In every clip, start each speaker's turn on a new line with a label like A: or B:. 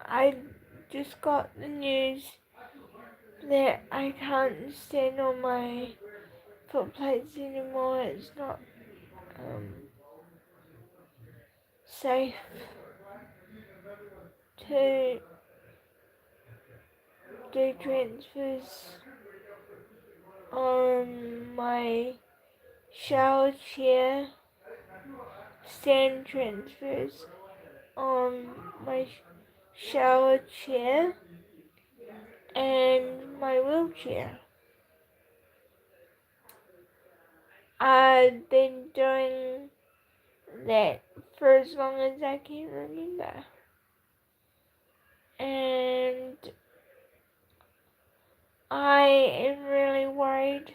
A: I just got the news that I can't stand on my foot plates anymore. It's not safe to do transfers on my shower chair, stand transfers on my shower chair and my wheelchair. I've been doing that for as long as I can remember. And I am really worried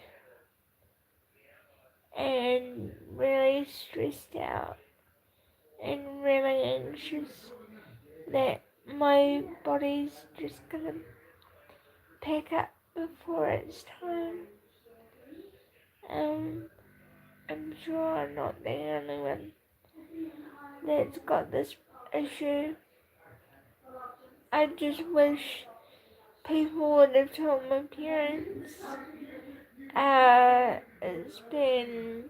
A: and really stressed out and really anxious that my body's just gonna pack up before it's time. I'm sure I'm not the only one that's got this issue. I just wish people would have told my parents. It's been,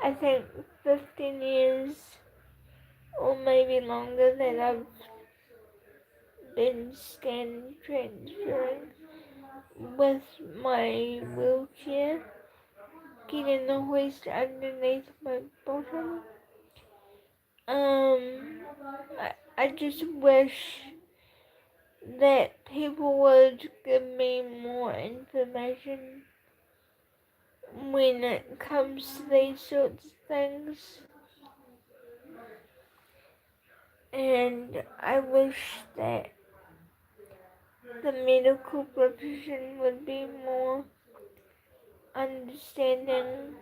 A: I think, 15 years or maybe longer that I've been stand transferring with my wheelchair, getting the hoist underneath my bottom. I just wish that people would give me more information when it comes to these sorts of things. And I wish that the medical profession would be more understanding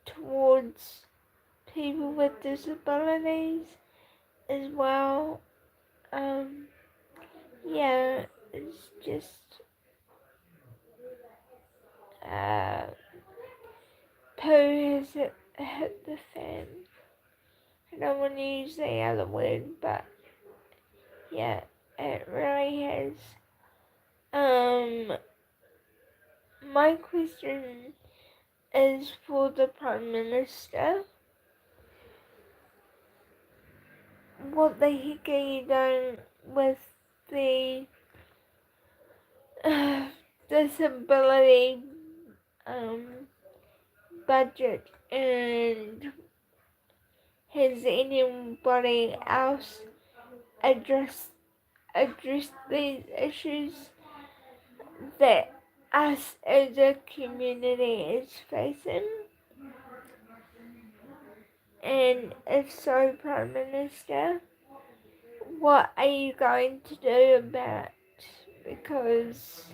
A: towards people with disabilities as well. Yeah, it's just poo has hit the fan. I don't want to use the other word, but yeah, it really has. My question is for the Prime Minister. What the heck are you doing with the disability budget, and has anybody else addressed these issues that us as a community is facing? And if so, Prime Minister, what are you going to do about it? Because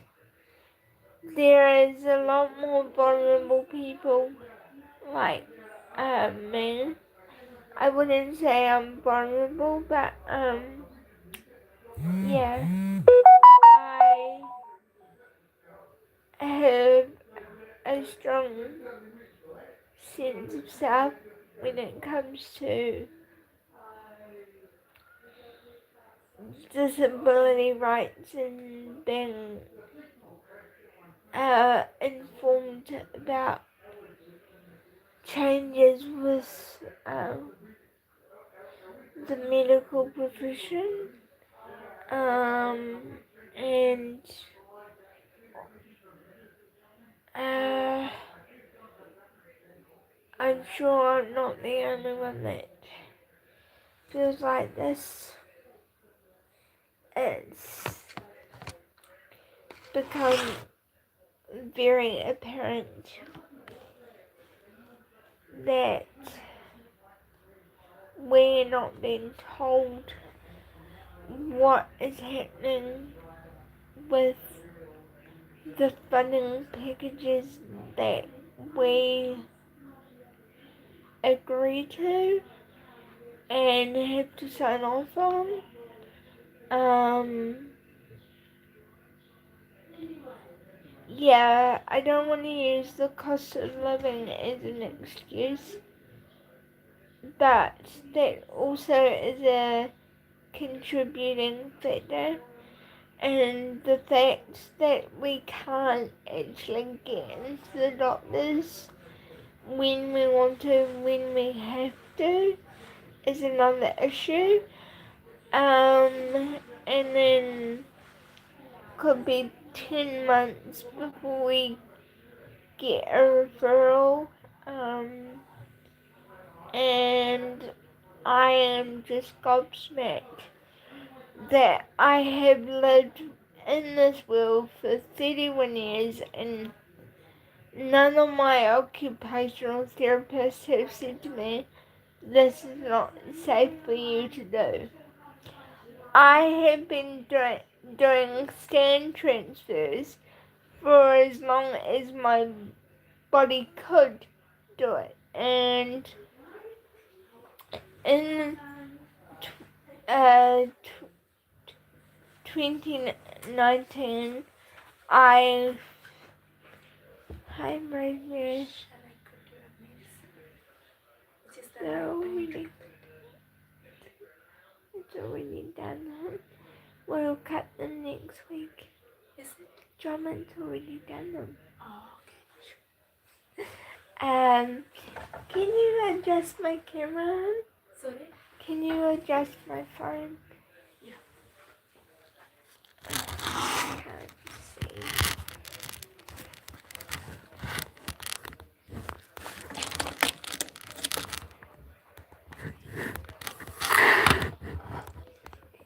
A: there is a lot more vulnerable people like me. I wouldn't say I'm vulnerable, but yeah, I have a strong sense of self when it comes to disability rights and being informed about changes with the medical profession, and I'm sure I'm not the only one that feels like this. It's become very apparent that we're not being told what is happening with the funding packages that we agree to and have to sign off on. Yeah, I don't want to use the cost of living as an excuse, but that also is a contributing factor, and the fact that we can't actually get into the doctors when we want to, when we have to, is another issue. And then could be 10 months before we get a referral. And I am just gobsmacked that I have lived in this world for 31 years and none of my occupational therapists have said to me, this is not safe for you to do. I have been doing scan transfers for as long as my body could do it. And in 2019, hi Rosemary. It's already done. We'll cut them next week.
B: Is it?
A: Drummond's already done them.
B: Oh,
A: Can you adjust my camera?
B: sorry?
A: Can you adjust my phone?
B: Yeah.
A: I can't see.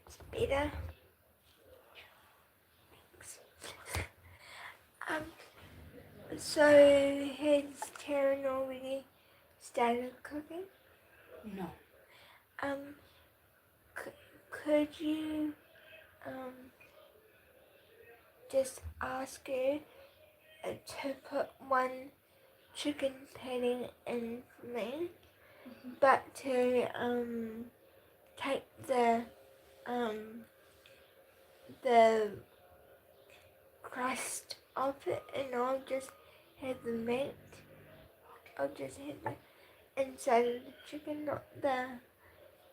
A: It's better. So has Taryn already started cooking?
B: No.
A: Could you just ask her to put one chicken patty in for me, but to take the crust off it, and I'll just have the meat. I'll just have the inside of the chicken, not the,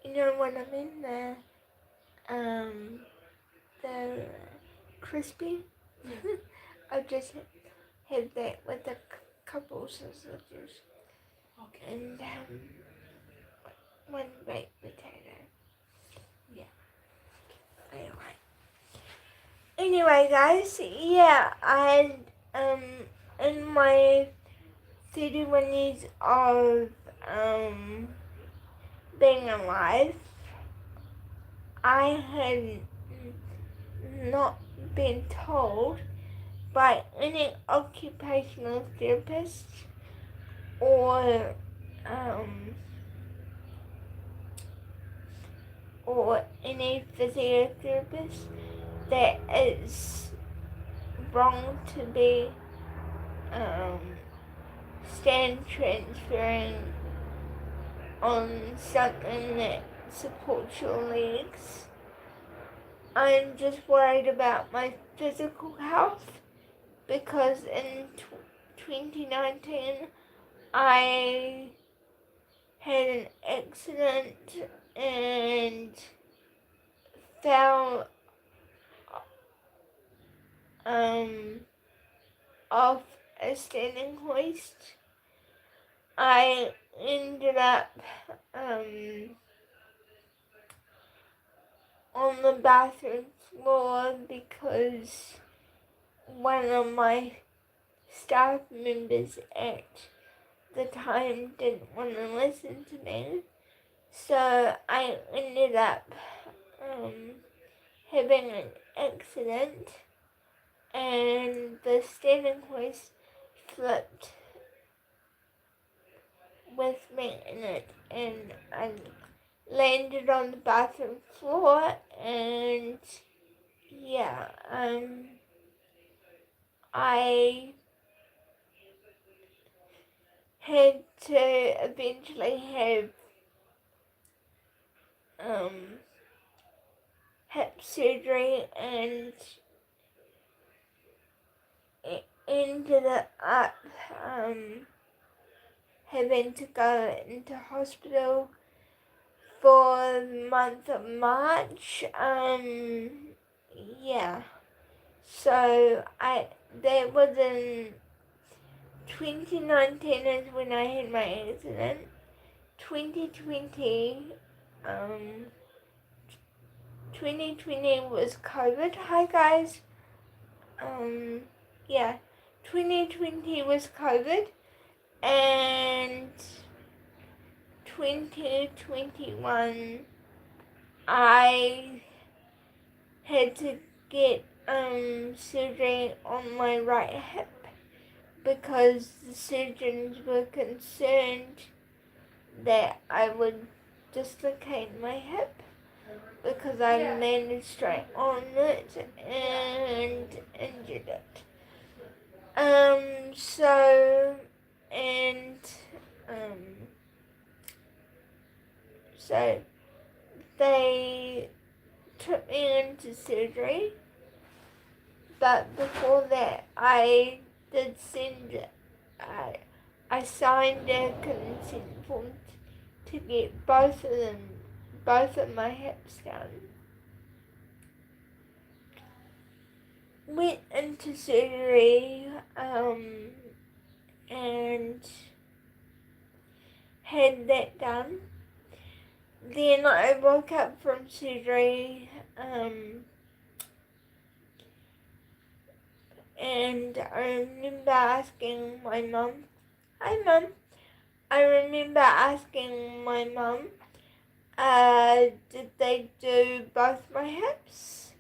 A: you know what I mean, the crispy.
B: Yeah.
A: I'll just have that with a couple sausages.
B: Okay.
A: And one baked potato.
B: Yeah.
A: Anyway, guys, yeah, I in my 31 years of being alive, I had not been told by any occupational therapist or any physiotherapist that it's wrong to be stand transferring on something that supports your legs. I'm just worried about my physical health because in 2019 I had an accident and fell off a standing hoist. I ended up on the bathroom floor because one of my staff members at the time didn't want to listen to me. So I ended up having an accident and the standing hoist flipped with me in it, and I landed on the bathroom floor, and yeah, I had to eventually have hip surgery, and it ended up having to go into hospital for the month of March. Yeah. So that was in 2019 is when I had my accident. 2020, 2020 was COVID. Hi guys. Yeah, 2020 was COVID, and 2021 I had to get surgery on my right hip because the surgeons were concerned that I would dislocate my hip because I landed straight on it and injured it. So, and, so they took me into surgery, but before that, I did send, I signed a consent form to get both of my hips done. Went into surgery, and had that done. Then I woke up from surgery, and I remember asking my mum, hi mum, I remember asking my mum, did they do both my hips?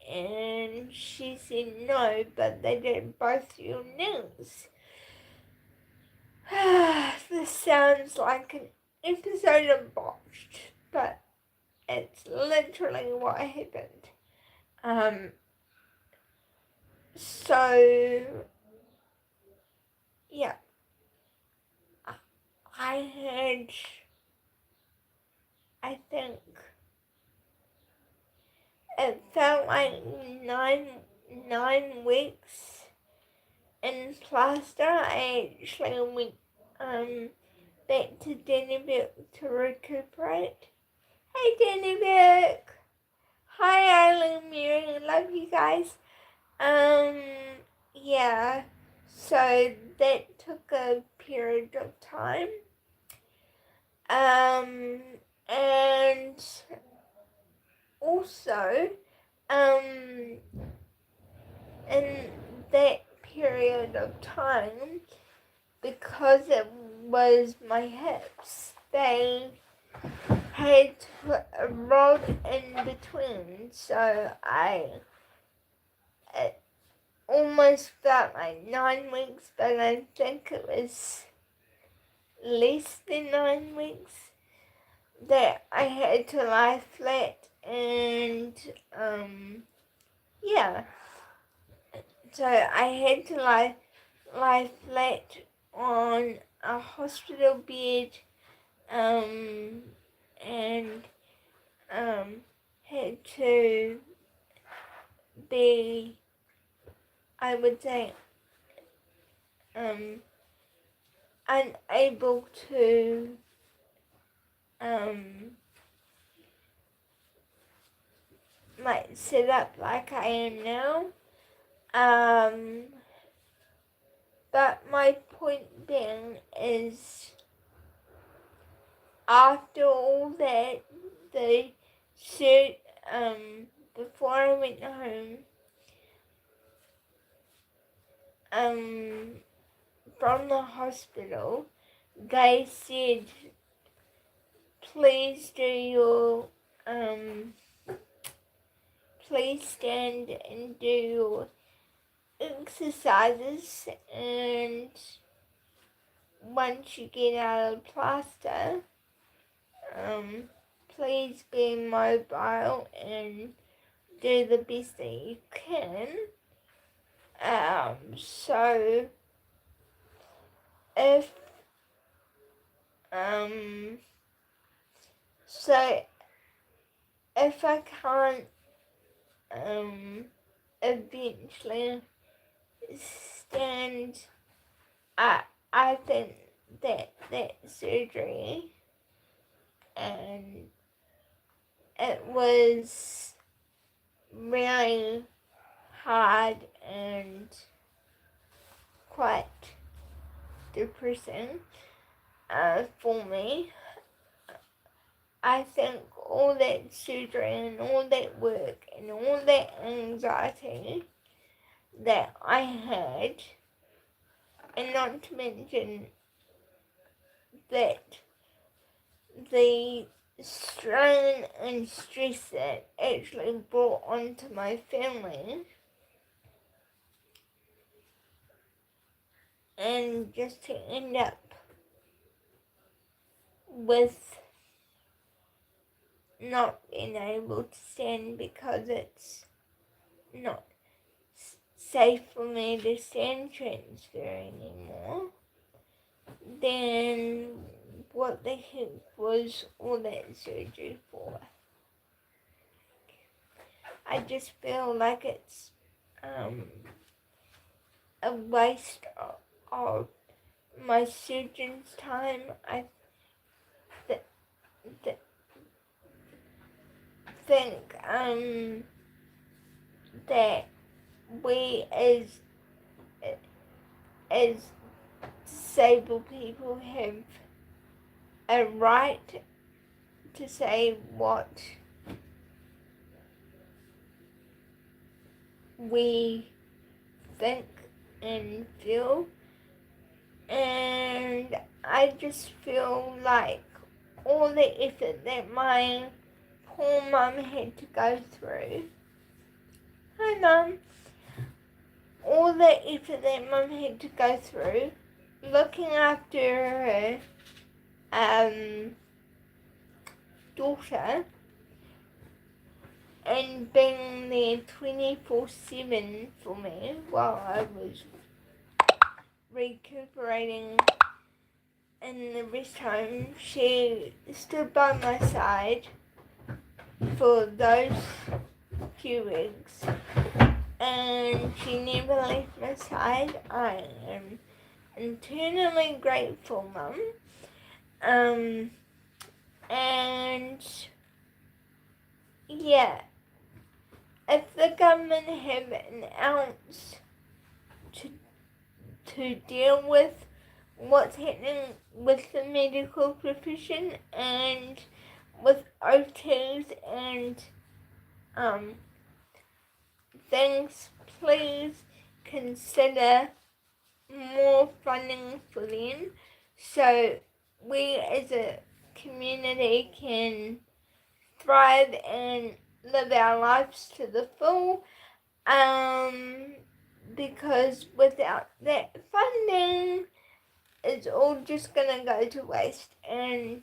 A: And she said no, but they did both your knees. This sounds like an episode of Botched, but it's literally what happened. So, yeah, I had, I think, it felt like nine weeks in plaster. I actually went back to Dennyville to recuperate. Hey Dennyville! Hi Eileen, Mary, love you guys. Yeah, so that took a period of time. And also, in that period of time, because it was my hips, they had to put a rod in between, so it almost felt like 9 weeks, but I think it was less than 9 weeks that I had to lie flat, and yeah, so I had to lie flat on a hospital bed, and had to be, I would say, unable to like sit up like I am now. But my point being is, after all that, the shoot, before I went home, from the hospital, they said, please do your, please stand and do your exercises, and once you get out of plaster, please be mobile and do the best that you can. So if so if I can't eventually stand, I think that surgery, and it was really hard and quite depressing for me. I think all that surgery and all that work and all that anxiety that I had, and not to mention that the strain and stress that actually brought onto my family, and just to end up with not being able to stand because it's not safe for me to stand transfer anymore, then what the heck was all that surgery for? I just feel like it's a waste of my surgeon's time. I think that we as disabled people have a right to say what we think and feel, and I just feel like all the effort that my poor mum had to go through. Hi Mum. All the effort that Mum had to go through looking after her daughter and being there 24/7 for me while I was recuperating in the rest home. She stood by my side for those few weeks, and she never left my side. I am eternally grateful, Mum. And yeah, if the government have an ounce to deal with what's happening with the medical profession and with OTs and things, please consider more funding for them so we as a community can thrive and live our lives to the full, because without that funding, it's all just gonna go to waste. And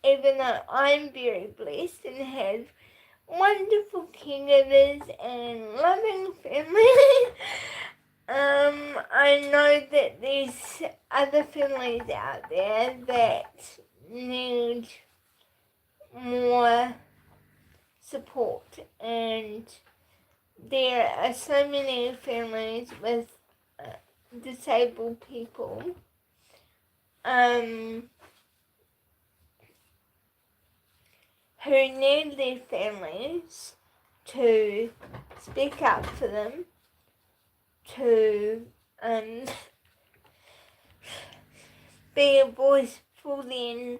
A: even though I'm very blessed and have wonderful caregivers and loving family, I know that there's other families out there that need more support, and there are so many families with disabled people who need their families to speak up for them, to be a voice for them,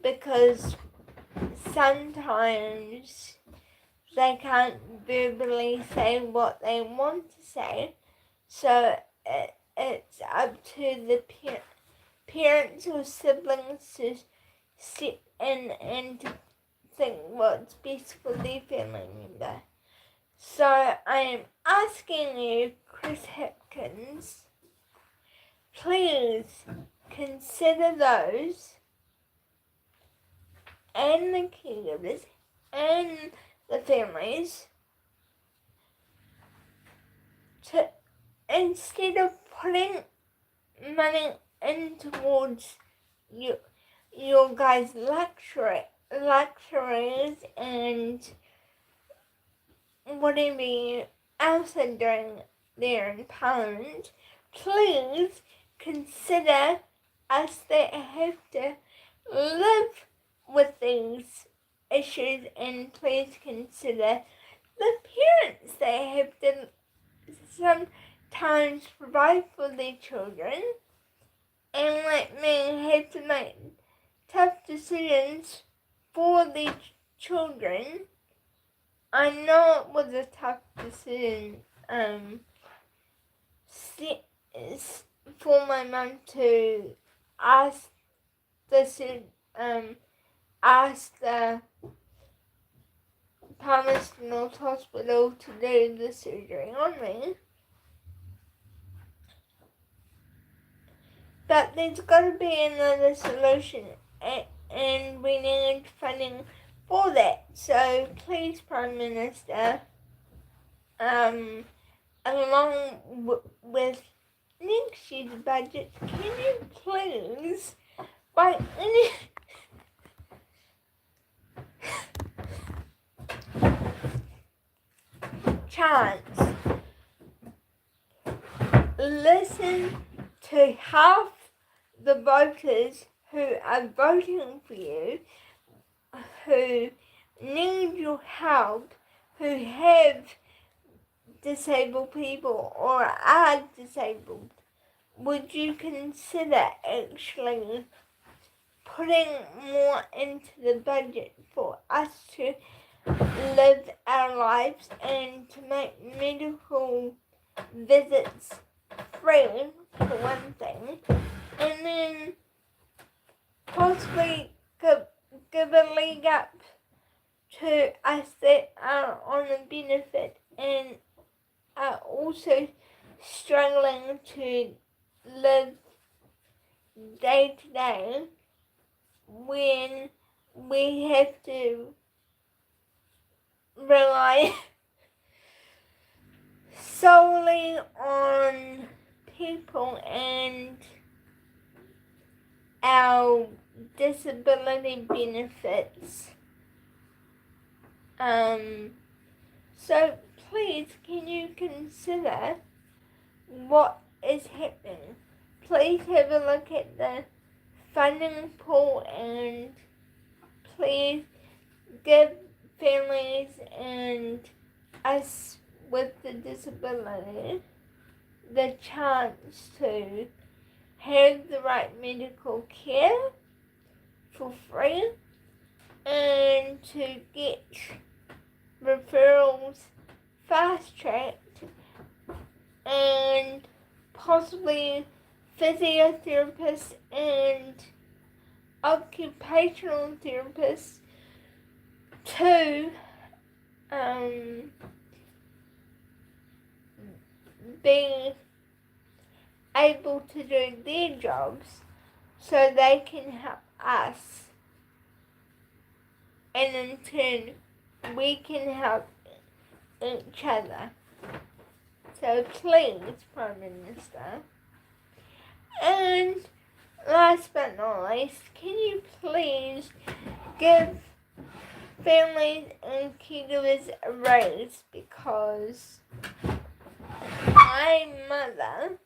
A: because sometimes they can't verbally say what they want to say, so it's up to the parents or siblings to step in and to think what's best for their family member. So I am asking you, Chris Hipkins, please consider those and the caregivers and the families to, instead of putting money in towards your guys' lecturers and whatever else are doing there in Parliament, please consider us that have to live with these issues, and please consider the parents that have to sometimes provide for their children and like me have to make tough decisions for their children. I know it was a tough decision for my mum to ask ask the Palmerston North Hospital to do the surgery on me. But there's got to be another solution, and we need funding for that. So please, Prime Minister, along with next year's budget, can you please, by any chance, listen to half the voters who are voting for you, who need your help, who have disabled people or are disabled? Would you consider actually putting more into the budget for us to live our lives and to make medical visits free, for one thing, and then possibly give a leg up to us that are on a benefit and are also struggling to live day to day when we have to rely solely on people and our disability benefits. So please, can you consider what is happening? Please have a look at the funding pool and please give families and us with the disability the chance to have the right medical care for free and to get referrals fast-tracked and possibly physiotherapists and occupational therapists to be able to do their jobs so they can help us, and in turn we can help each other. So please, Prime Minister, and last but not least, can you please give families and caregivers a raise, because my mother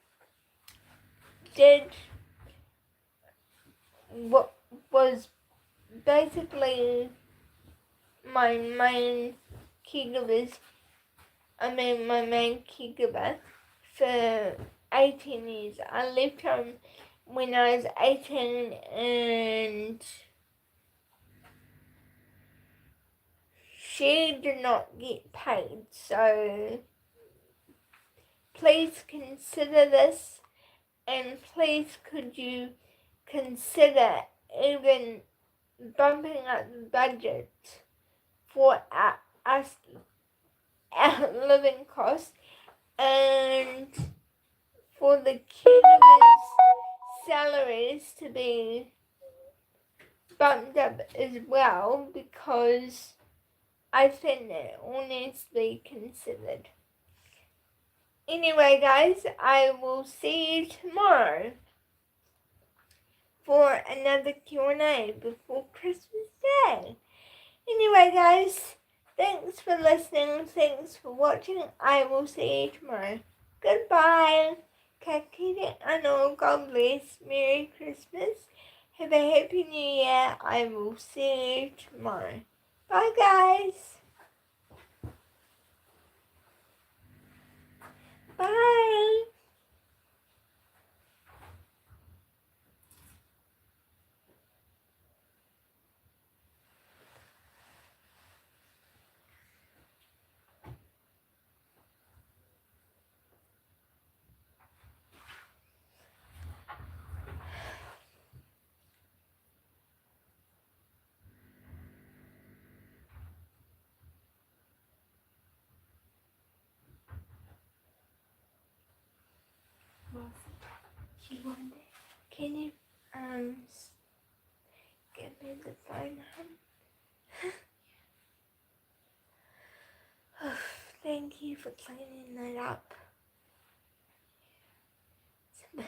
A: did what was basically my main caregiver for 18 years. I left home when I was 18 and she did not get paid. So please consider this, and please could you consider even bumping up the budget for us, our living costs, and for the caregivers' salaries to be bumped up as well, because I think that all needs to be considered. Anyway, guys, I will see you tomorrow for another Q&A before Christmas Day. Anyway, guys, thanks for listening. Thanks for watching. I will see you tomorrow. Goodbye. Kakita and all, God bless. Merry Christmas. Have a happy new year. I will see you tomorrow. Bye guys. Bye.
B: She wanted.
A: Can you give me the phone, hon? Thank you for cleaning that up. It's a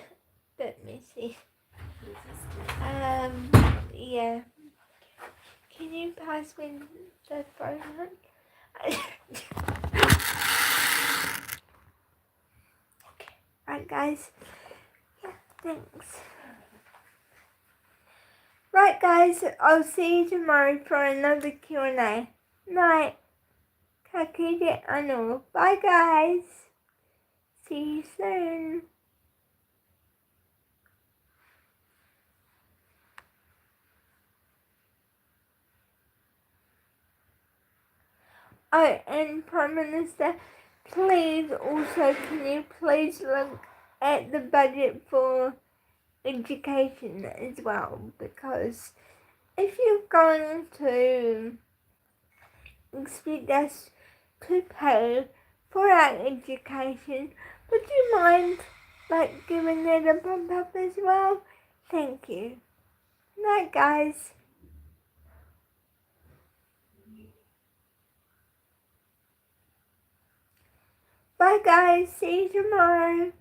A: bit messy. Yeah. Can you pass me the phone, hon? Okay. Alright, guys. Yeah, thanks. Right, guys. I'll see you tomorrow for another Q&A. Night. Kakite ano. Bye, guys. See you soon. Oh, and Prime Minister, please also, can you please look at the budget for education as well? Because if you're going to expect us to pay for our education, would you mind giving it a bump up as well? Thank you. Night, guys. Bye, guys. See you tomorrow.